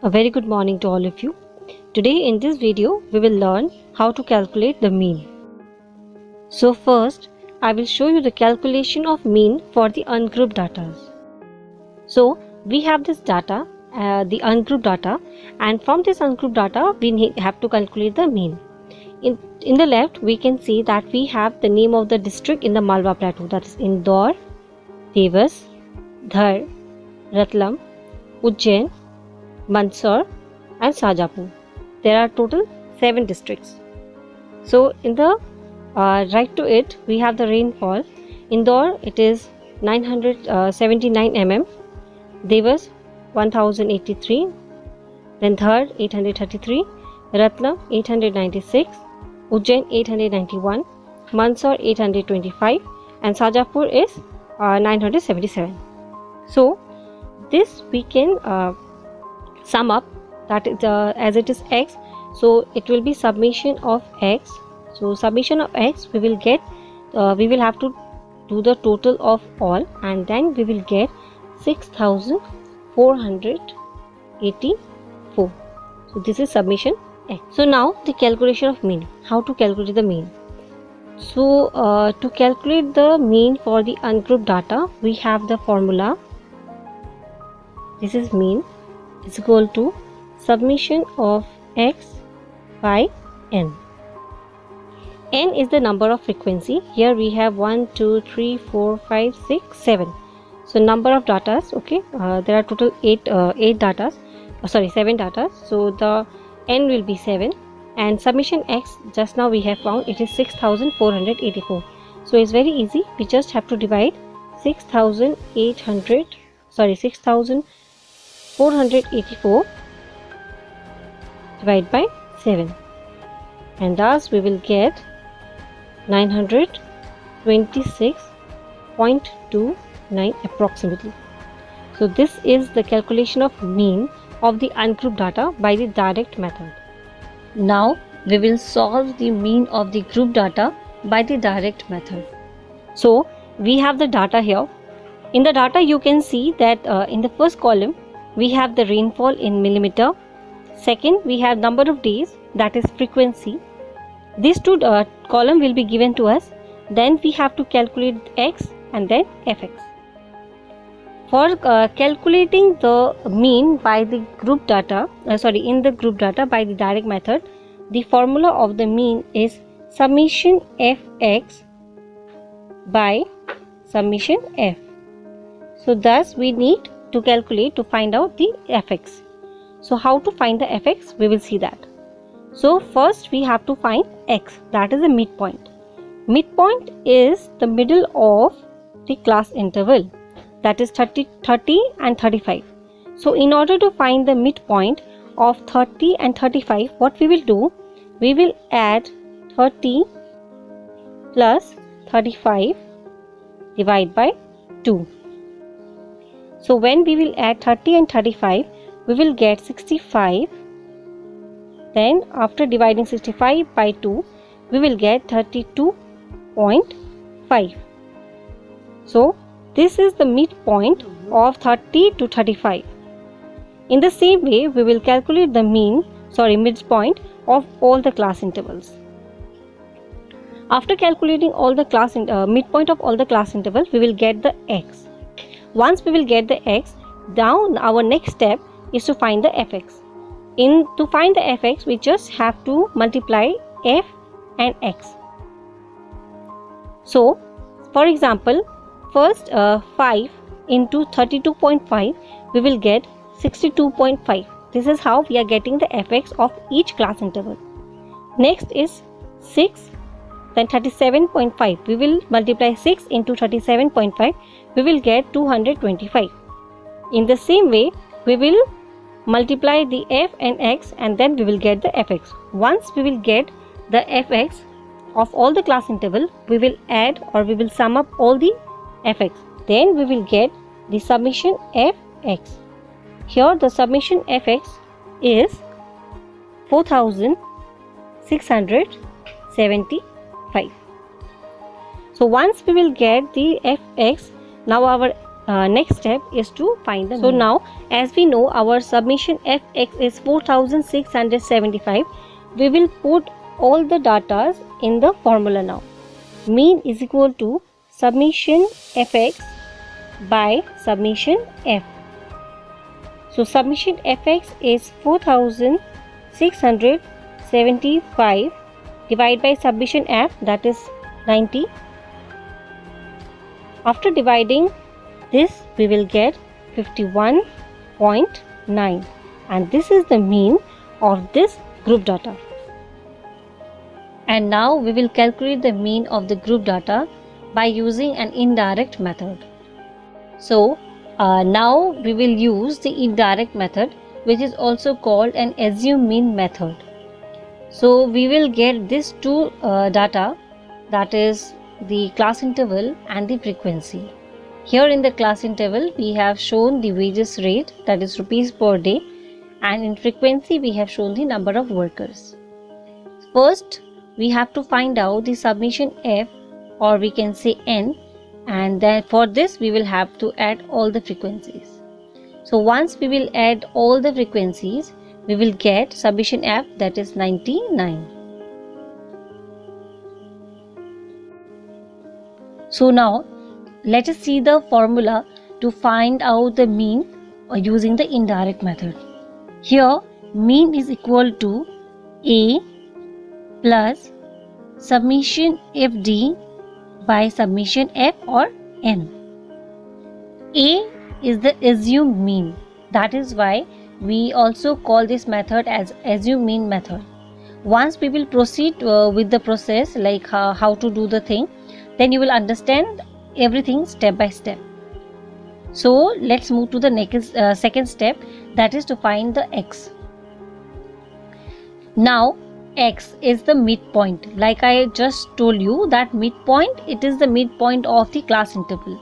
A very good morning to all of you. Today in this video we will learn how to calculate the mean. So first I will show you the calculation of mean for the ungrouped data. So we have this data, the ungrouped data, and from this ungrouped data we have to calculate the mean. In the left we can see that we have the name of the district in the Malwa Plateau, that is Indore, Dewas, Dhar, Ratlam, Ujjain, Mandsaur and Shajapur. There are total 7 districts. So in the right to it we have the rainfall. Indore it is 979 mm, Dewas 1083, then Dhar 833, Ratlam 896, Ujjain 891, Mandsaur 825 and Shajapur is 977. So this we can sum up, that is as it is x, so it will be summation of x. So summation of x we will get, we will have to do the total of all and then we will get 6484. So this is summation x. So now the calculation of mean. How to calculate the mean? So to calculate the mean for the ungrouped data we have the formula. This is mean is equal to summation of x by n. N is the number of frequency. Here we have 1, 2, 3, 4, 5, 6, 7. So number of datas. Okay, there are total 7 datas. So the n will be 7 and summation x just now we have found it is 6484. So it's very easy. We just have to divide 6484 divided by 7 and thus we will get 926.29 approximately. So this is the calculation of mean of the ungrouped data by the direct method. Now we will solve the mean of the group data by the direct method. So we have the data here. In the data you can see that in the first column we have the rainfall in millimeter. Second we have number of days, that is frequency. These two column will be given to us. Then we have to calculate x and then fx. For calculating the mean by the group data, in the group data by the direct method, the formula of the mean is summation fx by summation f. So thus we need to calculate to find out the fx. So how to find the fx, we will see that. So first we have to find x, that is the midpoint. Midpoint is the middle of the class interval, that is 30 and 35. So in order to find the midpoint of 30 and 35, what we will do, we will add 30 plus 35 divided by 2. So when we will add 30 and 35, we will get 65. Then after dividing 65 by 2, we will get 32.5. So this is the midpoint of 30 to 35. In the same way, we will calculate the midpoint of all the class intervals. After calculating all the midpoint of all the class intervals, we will get the x. Once we will get the x, now our next step is to find the fx. To find the fx, we just have to multiply f and x. So, for example, first 5 into 32.5, we will get 62.5. This is how we are getting the fx of each class interval. Next is 6, then 37.5. We will multiply 6 into 37.5. We will get 225. In the same way, we will multiply the f and x and then we will get the fx. Once we will get the fx of all the class interval, we will add or we will sum up all the fx. Then we will get the summation fx. Here the summation fx is 4675. So once we will get the fx, now our next step is to find the mean. So now, as we know, our submission fx is 4675. We will put all the data in the formula now. Mean is equal to summation fx by summation f. So summation fx is 4675 divided by summation f, that is 90. After dividing this, we will get 51.9, and this is the mean of this group data. And now we will calculate the mean of the group data by using an indirect method. So now we will use the indirect method, which is also called an assume mean method. So we will get these two data, that is the class interval and the frequency. Here in the class interval we have shown the wages rate, that is rupees per day, and in frequency we have shown the number of workers. First we have to find out the summation f, or we can say n, and then for this we will have to add all the frequencies. So once we will add all the frequencies, we will get summation f, that is 99. So now let us see the formula to find out the mean using the indirect method. Here mean is equal to a plus summation fd by summation f or n. A is the assumed mean. That is why we also call this method as assume mean method. Once we will proceed with the process, like how to do the thing, then you will understand everything step by step. So let's move to the next second step, that is to find the x. Now x is the midpoint. Like I just told you that midpoint, it is the midpoint of the class interval.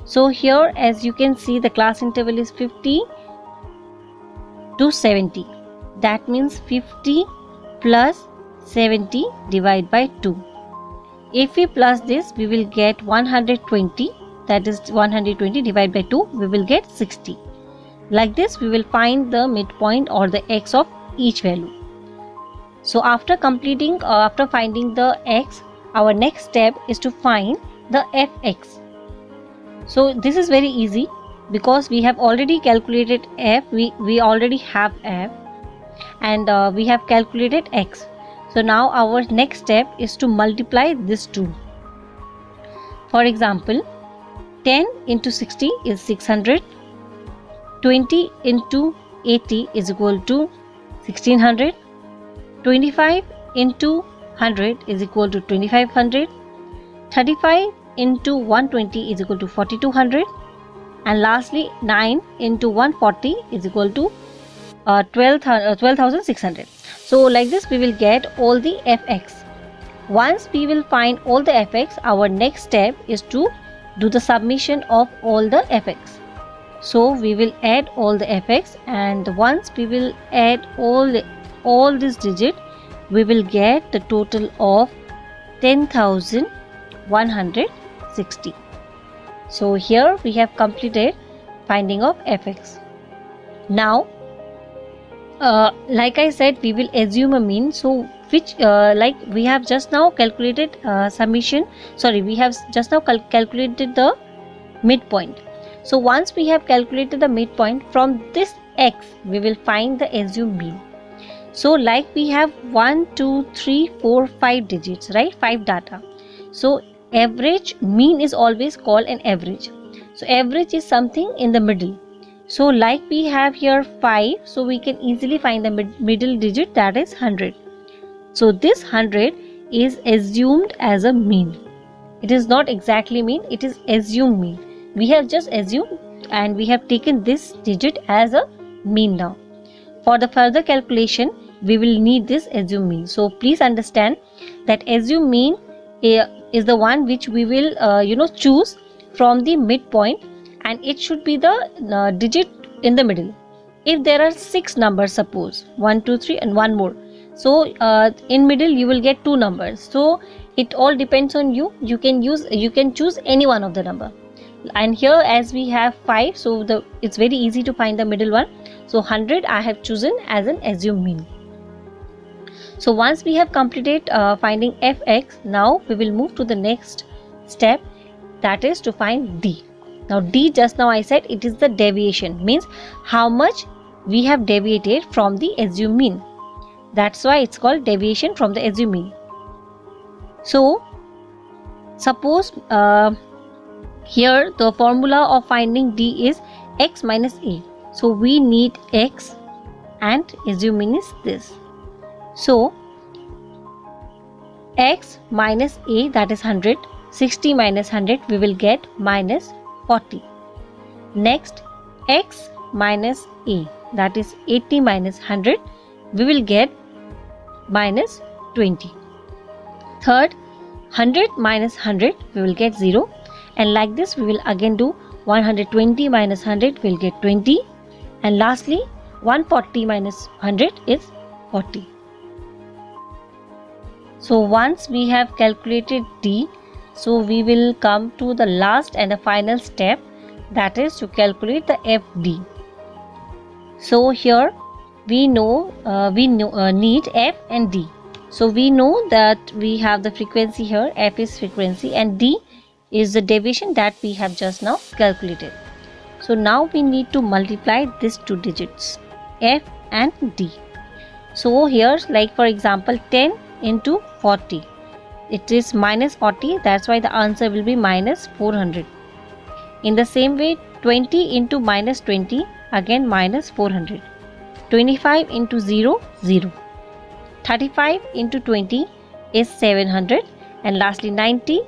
So here as you can see, the class interval is 50 to 70. That means 50 plus 70 divided by 2. If we plus this, we will get 120. That is 120 divided by 2, we will get 60. Like this we will find the midpoint or the x of each value. So after finding the x, our next step is to find the fx. So this is very easy because we have already calculated f, we already have f, and we have calculated x. So now our next step is to multiply these two. For example, 10 into 60 is 600, 20 into 80 is equal to 1600, 25 into 100 is equal to 2500, 35 into 120 is equal to 4200, and lastly 9 into 140 is equal to 12,600. So like this we will get all the fx. Once we will find all the fx, our next step is to do the summation of all the fx. So we will add all the fx, and once we will add all this digit, we will get the total of 10,160. So here we have completed finding of fx. Now like I said, we will assume a mean. So which like we have just now calculated we have just now calculated the midpoint. So once we have calculated the midpoint, from this x we will find the assumed mean. So like we have 1 2 3 4 5 digits, right? 5 data. So average, mean is always called an average. So average is something in the middle. So like we have here 5, so we can easily find the middle digit, that is 100. So this 100 is assumed as a mean. It is not exactly mean, it is assumed mean. We have just assumed and we have taken this digit as a mean now. For the further calculation, we will need this assumed mean. So please understand that assumed mean is the one which we will choose from the midpoint, and it should be the digit in the middle. If there are 6 numbers, suppose 1 2 3 and one more, so in middle you will get 2 numbers. So it all depends on you. You can choose any one of the number. And here as we have 5, so it's very easy to find the middle one. So 100 I have chosen as an assumed mean. So once we have completed finding fx, now we will move to the next step, that is to find d. Now d, just now I said it is the deviation, means how much we have deviated from the assumed mean. That's why it's called deviation from the assumed mean. So suppose here the formula of finding d is x minus a. So we need x and assumed mean is this. So x minus a, that is 100, 60 minus 100 we will get minus 40. Next x minus a, that is 80 minus 100 we will get minus 20. Third, 100 minus 100 we will get 0, and like this we will again do 120 minus 100 we will get 20, and lastly 140 minus 100 is 40. So once we have calculated d, so we will come to the last and the final step, that is to calculate the fd. So here we need f and d. So we know that we have the frequency here, f is frequency and d is the deviation that we have just now calculated. So now we need to multiply these two digits, f and d. So here, like for example 10 into 40, it is minus 40, that's why the answer will be minus 400. In the same way 20 into minus 20, again minus 400. 25 into 0, 0. 35 into 20 is 700, and lastly 90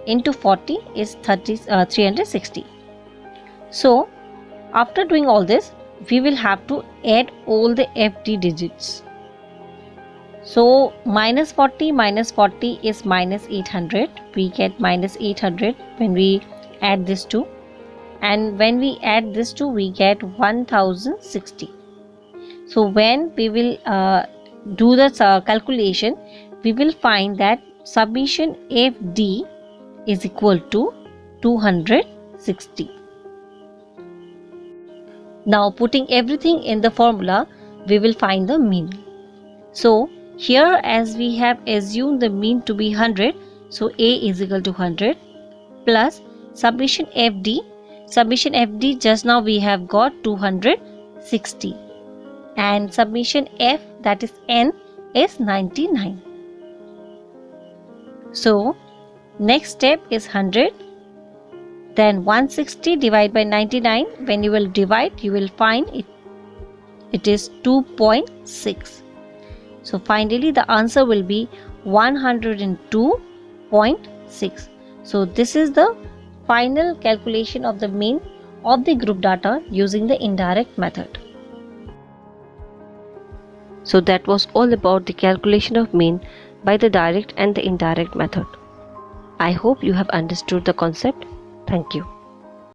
into 40 is 360. So after doing all this, we will have to add all the fd digits. So minus 40 is minus 800, we get minus 800 when we add this two, and when we add this two we get 1060. So when we will do the calculation, we will find that summation fd is equal to 260. Now putting everything in the formula, we will find the mean. So here as we have assumed the mean to be 100, so a is equal to 100 plus summation fd just now we have got 260, and summation f, that is n, is 99. So next step is 100, then 160 divided by 99. When you will divide, you will find it is 2.6. So finally the answer will be 102.6. So this is the final calculation of the mean of the group data using the indirect method. So that was all about the calculation of mean by the direct and the indirect method. I hope you have understood the concept. Thank you.